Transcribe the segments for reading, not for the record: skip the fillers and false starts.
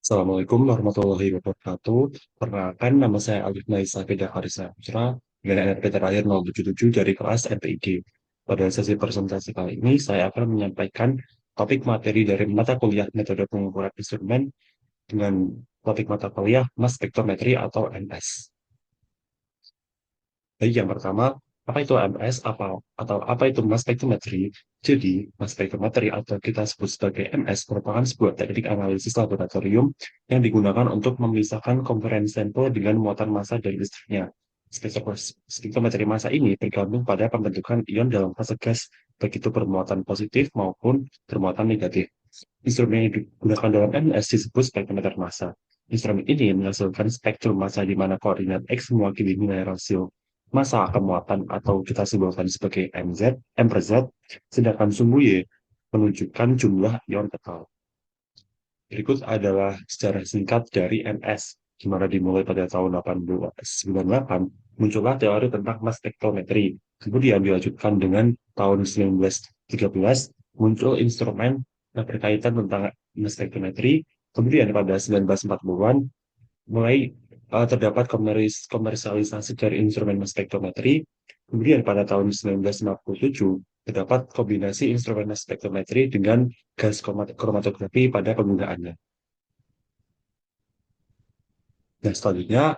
Assalamualaikum warahmatullahi wabarakatuh. Perkenalkan, nama saya Alif Naisa Feda Karisa Putra dengan NRP terakhir 077 dari kelas MPID. Pada sesi presentasi kali ini, saya akan menyampaikan topik materi dari mata kuliah metode pengukuran instrumen dengan topik mata kuliah mass spectrometry atau MS. Jadi yang pertama, apa itu MS atau apa itu mass spectrometry? Jadi, mass spectrometry atau kita sebut sebagai MS merupakan sebuah teknik analisis laboratorium yang digunakan untuk memisahkan komponen sampel dengan muatan massa dari listriknya. Spektrometri massa ini bergantung pada pembentukan ion dalam fase gas, baik itu bermuatan positif maupun bermuatan negatif. Instrumen yang digunakan dalam MS disebut spektrometer massa. Instrumen ini menghasilkan spektrum massa di mana koordinat X mewakili nilai rasio massa kemuatan atau kita simbolkan sebagai MZ, M per Z, sedangkan sumbu Y menunjukkan jumlah ion total. Berikut adalah sejarah singkat dari MS, di mana dimulai pada tahun 1898, muncullah teori tentang mass spectrometry. Kemudian dilanjutkan dengan tahun 1913, muncul instrumen yang berkaitan tentang mass spectrometry. Kemudian pada 1940-an, mulai terdapat komersialisasi dari instrumen mass spectrometry. Kemudian pada tahun 1957 terdapat kombinasi instrumen mass spectrometry dengan gas kromatografi pada penggunaannya. Nah, selanjutnya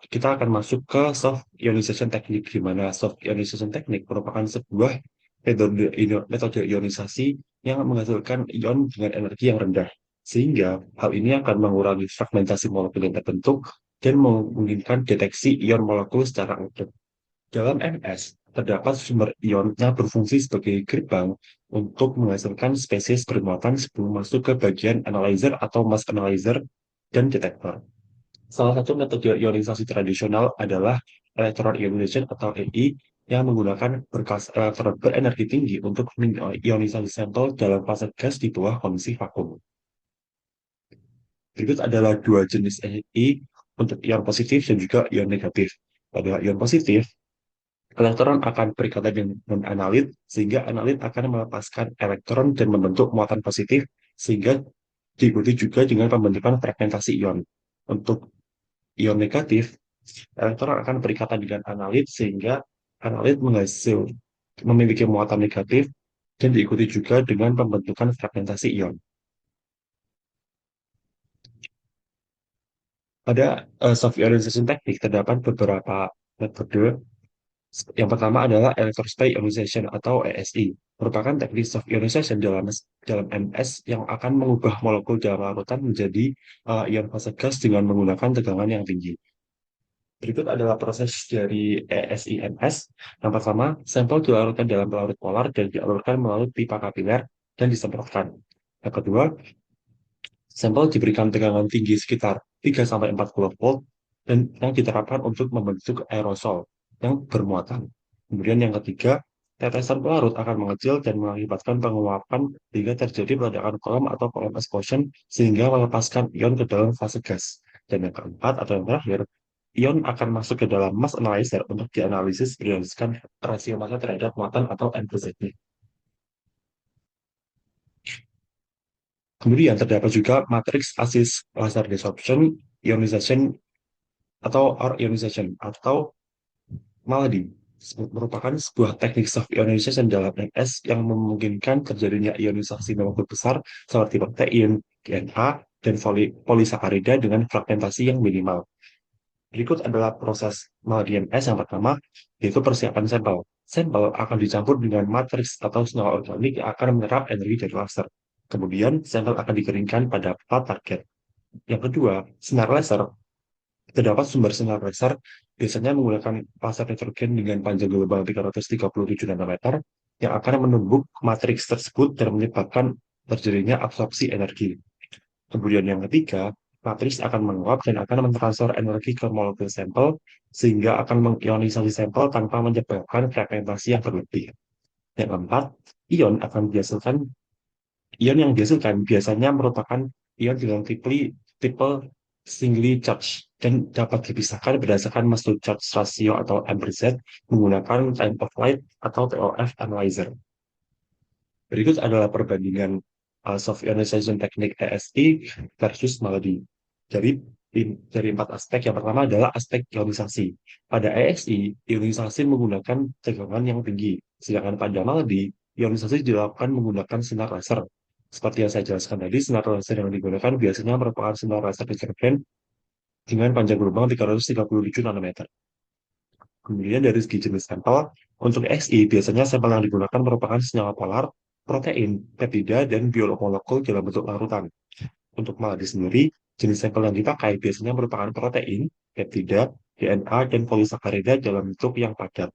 kita akan masuk ke soft ionization technique, di mana soft ionization technique merupakan sebuah metode ionisasi yang menghasilkan ion dengan energi yang rendah, sehingga hal ini akan mengurangi fragmentasi molekul yang terbentuk dan memungkinkan deteksi ion molekul secara utuh. Dalam MS, terdapat sumber ion yang berfungsi sebagai gerbang untuk menghasilkan spesies bermuatan sebelum masuk ke bagian analyzer atau mass analyzer dan detektor. Salah satu metode ionisasi tradisional adalah electron ionization atau EI yang menggunakan berkas elektron berenergi tinggi untuk mengionisasi sampel dalam fase gas di bawah kondisi vakum. Berikut adalah dua jenis EI untuk ion positif dan juga ion negatif. Pada ion positif, elektron akan berikatan dengan analit, sehingga analit akan melepaskan elektron dan membentuk muatan positif, sehingga diikuti juga dengan pembentukan fragmentasi ion. Untuk ion negatif, elektron akan berikatan dengan analit sehingga analit memiliki muatan negatif dan diikuti juga dengan pembentukan fragmentasi ion. Pada soft ionization teknik terdapat beberapa metode. Yang pertama adalah electrospray ionization atau ESI, merupakan teknik soft ionization dalam MS yang akan mengubah molekul dalam larutan menjadi ion fase gas dengan menggunakan tegangan yang tinggi. Berikut adalah proses dari ESIMS. Yang pertama, sampel dilarutkan dalam pelarut polar dan dialurkan melalui pipa kapiler dan disemprotkan. Yang kedua, sampel diberikan tegangan tinggi sekitar 3-40 volt dan yang diterapkan untuk membentuk aerosol yang bermuatan. Kemudian yang ketiga, tetesan pelarut akan mengecil dan mengakibatkan penguapan hingga terjadi peledakan kolom atau kolom explosion sehingga melepaskan ion ke dalam fase gas. Dan yang keempat atau yang terakhir, ion akan masuk ke dalam mass analyzer untuk dianalisis berdasarkan rasio massa terhadap muatan atau NPZ-nya. Kemudian terdapat juga matriks asis laser desorption, ionization, atau R ionization, atau MALDI. Merupakan sebuah teknik soft ionization dalam MS yang memungkinkan terjadinya ionisasi molekul besar seperti protein, DNA, dan polisakarida dengan fragmentasi yang minimal. Berikut adalah proses MALDI MS yang pertama, yaitu persiapan sampel. Sampel akan dicampur dengan matriks atau senyawa organik yang akan menyerap energi dari laser. Kemudian, sampel akan dikeringkan pada plat target. Yang kedua, sinar laser. Terdapat sumber sinar laser biasanya menggunakan laser nitrogen dengan panjang gelombang 337 nanometer yang akan menumbuk matriks tersebut dan menyebabkan terjadinya absorpsi energi. Kemudian yang ketiga, matriks akan menguap dan akan mentransfer energi ke molekul sampel sehingga akan mengionisasi sampel tanpa menyebabkan fragmentasi yang berlebih. Yang keempat, ion akan dihasilkan ion yang dihasilkan biasanya merupakan ion dengan triple singly charge dan dapat dipisahkan berdasarkan mass to charge ratio atau M/Z menggunakan time of flight atau TOF analyzer. Berikut adalah perbandingan soft ionization technique ESI versus MALDI. Jadi dari empat aspek, yang pertama adalah aspek ionisasi. Pada ESI, ionisasi menggunakan tegangan yang tinggi, sedangkan pada MALDI, ionisasi dilakukan menggunakan sinar laser. Seperti yang saya jelaskan tadi, sinar laser yang digunakan biasanya merupakan sinar laser detergen dengan panjang gelombang 337 nanometer. Kemudian dari segi jenis sampel, untuk XI biasanya sampel yang digunakan merupakan senyawa polar, protein, peptida, dan biomolekul dalam bentuk larutan. Untuk maladi sendiri, jenis sampel yang dipakai biasanya merupakan protein, peptida, DNA, dan polisakarida dalam bentuk yang padat.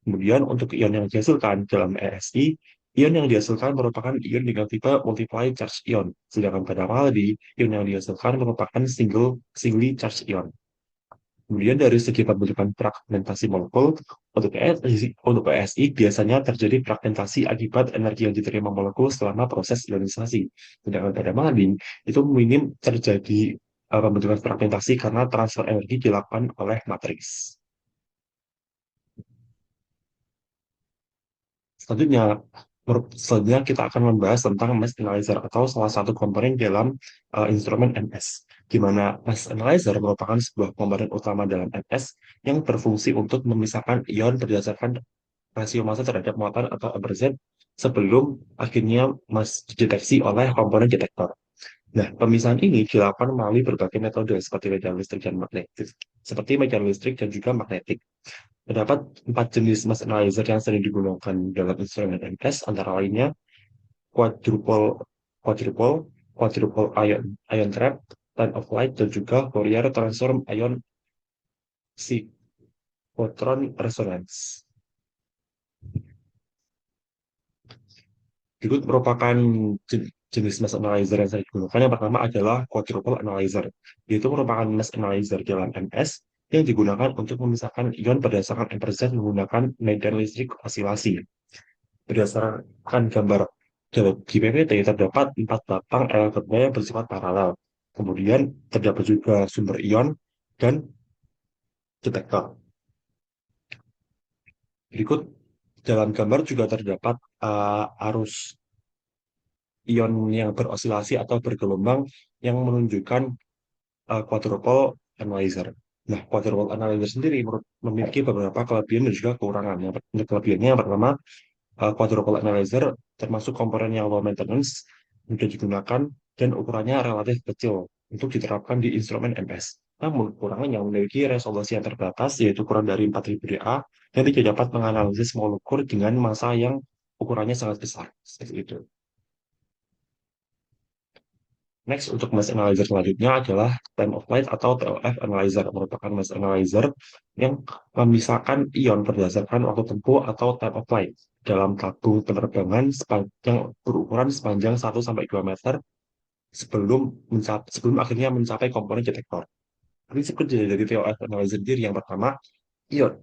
Kemudian untuk ion yang dihasilkan dalam ESI, ion yang dihasilkan merupakan ion dengan tipe multiply charge ion, sedangkan pada maladi, ion yang dihasilkan merupakan singly charge ion. Kemudian dari segi pembentukan fragmentasi molekul, untuk PSI biasanya terjadi fragmentasi akibat energi yang diterima molekul selama proses ionisasi. Sedangkan pada vanadin, itu minim terjadi pembentukan fragmentasi karena transfer energi dilakukan oleh matriks. Selanjutnya, selanjutnya kita akan membahas tentang mass analyzer atau salah satu komponen dalam instrumen MS, di mana mass analyzer merupakan sebuah komponen utama dalam MS yang berfungsi untuk memisahkan ion berdasarkan rasio massa terhadap muatan atau ampersand sebelum akhirnya dideteksi oleh komponen detektor. Nah, pemisahan ini dilakukan melalui berbagai metode seperti medan listrik dan magnetik, seperti medan listrik dan juga magnetik. Terdapat 4 jenis mass analyzer yang sering digunakan dalam instrumen MTES, antara lainnya quadruple, quadruple, quadruple ion trap, time of flight, dan juga Fourier transform ion synchrotron resonance. Berikut merupakan jenis mass analyzer yang saya digunakan. Yang pertama adalah quadruple analyzer, yaitu merupakan mass analyzer dalam MS yang digunakan untuk memisahkan ion berdasarkan ampersand menggunakan medan listrik osilasi. Berdasarkan gambar di PPT terdapat 4 batang elektrodnya yang bersifat paralel. Kemudian terdapat juga sumber ion dan detektor. Berikut dalam gambar juga terdapat arus ion yang berosilasi atau bergelombang yang menunjukkan quadruple analyzer. Nah, quadruple analyzer sendiri memiliki beberapa kelebihan dan juga kekurangan. Kelebihannya yang pertama, quadruple analyzer termasuk komponen yang low maintenance, mudah digunakan, dan ukurannya relatif kecil untuk diterapkan di instrumen MS. Namun, kekurangannya memiliki resolusi yang terbatas, yaitu kurang dari 4000 DA, dan tidak dapat menganalisis molekul dengan massa yang ukurannya sangat besar. Seperti itu. Next, untuk mass analyzer selanjutnya adalah time of flight atau TOF analyzer, merupakan mass analyzer yang memisahkan ion berdasarkan waktu tempuh atau time of flight dalam tabung penerbangan sepanjang berukuran sepanjang 1 sampai 2 meter sebelum akhirnya mencapai komponen detektor. Prinsip kerja dari TOF analyzer sendiri yang pertama, ion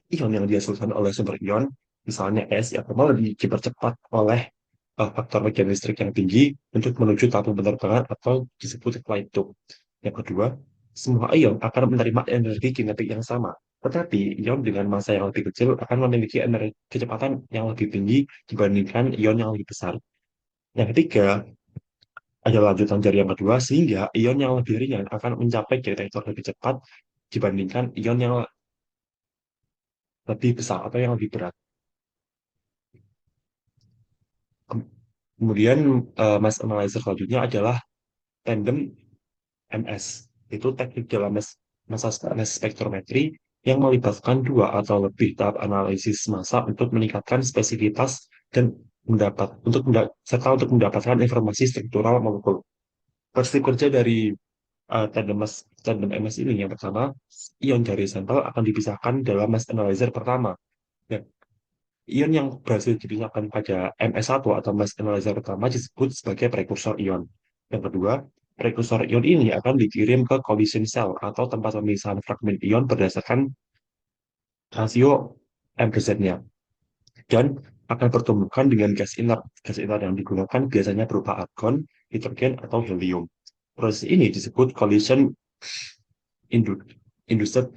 ion yang dihasilkan oleh sumber ion, misalnya es, yang lebih dipercepat oleh faktor medan listrik yang tinggi untuk menuju tabung penerbangan atau disebut flight tube. Yang kedua, semua ion akan menerima energi kinetik yang sama, tetapi ion dengan massa yang lebih kecil akan memiliki energi kecepatan yang lebih tinggi dibandingkan ion yang lebih besar. Yang ketiga, ada lanjutan dari yang kedua, sehingga ion yang lebih ringan akan mencapai detektor lebih cepat dibandingkan ion yang lebih besar atau yang lebih berat. Kemudian mass analyzer selanjutnya adalah tandem MS. Itu teknik dalam mass spektrometri yang melibatkan dua atau lebih tahap analisis massa untuk meningkatkan spesifitas dan serta untuk mendapatkan informasi struktural molekul. Prinsip kerja dari tandem MS ini yang pertama, ion dari sampel akan dipisahkan dalam mass analyzer pertama. Dan ion yang berhasil dipisahkan pada MS1 atau mass analyzer pertama disebut sebagai prekursor ion. Yang kedua, prekursor ion ini akan dikirim ke collision cell atau tempat pemisahan fragmen ion berdasarkan rasio ampersandnya dan akan bertumbukan dengan gas inert. Gas inert yang digunakan biasanya berupa argon, hidrogen, atau helium. Proses ini disebut induced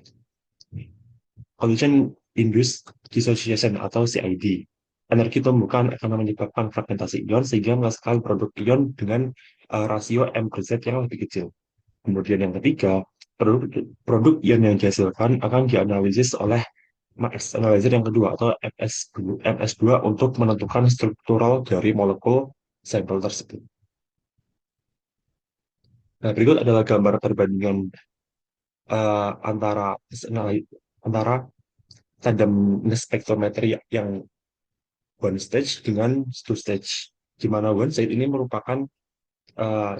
collision induced dissociation atau CID. energi tumbukan akan menyebabkan fragmentasi ion sehingga menghasilkan produk ion dengan rasio M per Z yang lebih kecil. Kemudian yang ketiga, produk, produk ion yang dihasilkan akan dianalisis oleh mass analyzer yang kedua atau MS2 untuk menentukan struktural dari molekul sampel tersebut. Nah, berikut adalah gambar perbandingan antara antara tandem spektrometri yang one stage dengan two stage. Di mana one stage ini merupakan uh,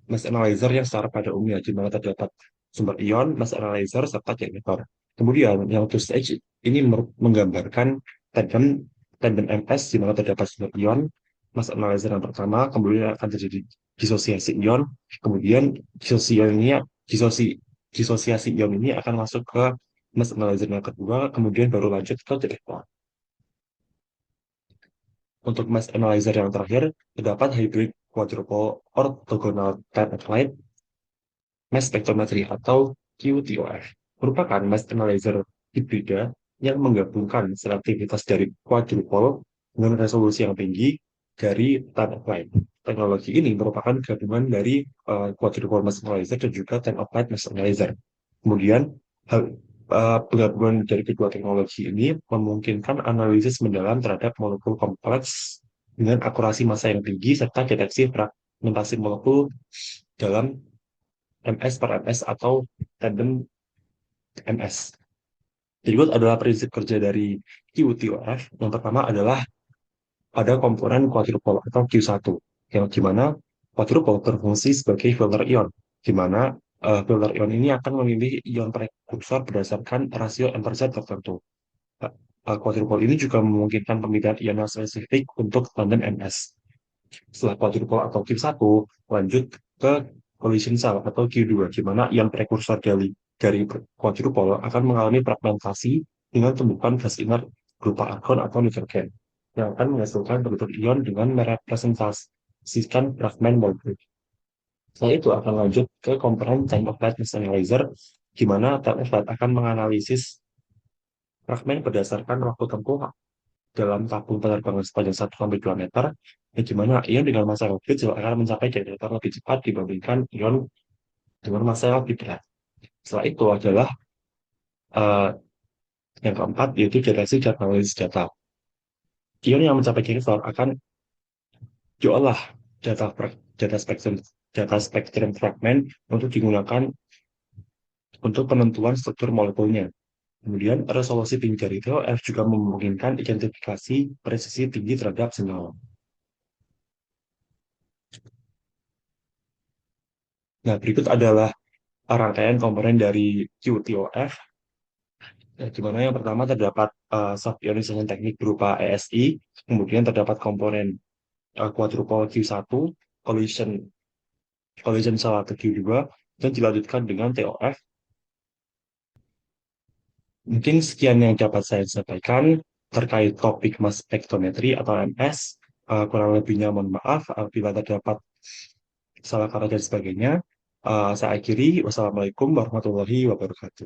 mass analyzer yang secara pada umumnya, di mana terdapat sumber ion, mass analyzer, serta generator. Kemudian yang two stage ini menggambarkan tandem tandem MS, di mana terdapat sumber ion, mass analyzer yang pertama, kemudian akan terjadi disosiasi ion, kemudian disosi, disosiasi ion ini akan masuk ke mass analyzer yang kedua, kemudian baru lanjut ke generator. Untuk mass analyzer yang terakhir, terdapat hybrid quadruple orthogonal time of flight mass spectrometry atau QTOF, merupakan mass analyzer hibrida yang menggabungkan selektivitas dari quadruple dengan resolusi yang tinggi dari time of flight. Teknologi ini merupakan gabungan dari quadruple mass analyzer dan juga time of flight mass analyzer. Kemudian, penggabungan dari kedua teknologi ini memungkinkan analisis mendalam terhadap molekul kompleks dengan akurasi massa yang tinggi serta deteksi fragmentasi molekul dalam MS per MS atau tandem MS. Berikut adalah prinsip kerja dari QTOF. Yang pertama adalah pada komponen quadrupole atau Q1, yang dimana quadrupole berfungsi sebagai filter ion, di mana filter ion ini akan memilih ion prekursor berdasarkan rasio M per Z tertentu. Quadrupole ini juga memungkinkan pemilihan ion yang spesifik untuk tandem MS. Setelah quadrupole atau Q1, lanjut ke collision cell atau Q2, di mana ion prekursor dari quadrupole akan mengalami fragmentasi dengan tumbukan gas inert berupa argon atau nitrogen, yang akan menghasilkan bentuk ion dengan merepresentasikan fragmen molekul. Setelah itu akan lanjut ke komponen time of flight mass analyzer, di mana time of flight akan menganalisis fragmen berdasarkan waktu tempuh dalam tabung penerbangan sepanjang 1 sampai 2 meter, yang dimana ion dengan massa yang lebih kecil akan mencapai diameter lebih cepat dibandingkan ion dengan massa yang lebih berat. Setelah itu adalah uh, yang keempat, yaitu deteksi dan analisis data. Ion yang mencapai generator akan diolah data, data spektrum data spektrum fragmen untuk digunakan untuk penentuan struktur molekulnya. Kemudian, resolusi tinggi dari TOF juga memungkinkan identifikasi presisi tinggi terhadap senyawa. Nah, berikut adalah rangkaian komponen dari QTOF, di mana yang pertama terdapat soft ionization teknik berupa ESI, kemudian terdapat komponen quadruple Q1, collision collision cell atau Q2, dan dilanjutkan dengan TOF. Mungkin sekian yang dapat saya sampaikan terkait topik mass spectrometry atau MS. Kurang lebihnya mohon maaf apabila terdapat salah kata dan sebagainya. Saya akhiri. Wassalamualaikum warahmatullahi wabarakatuh.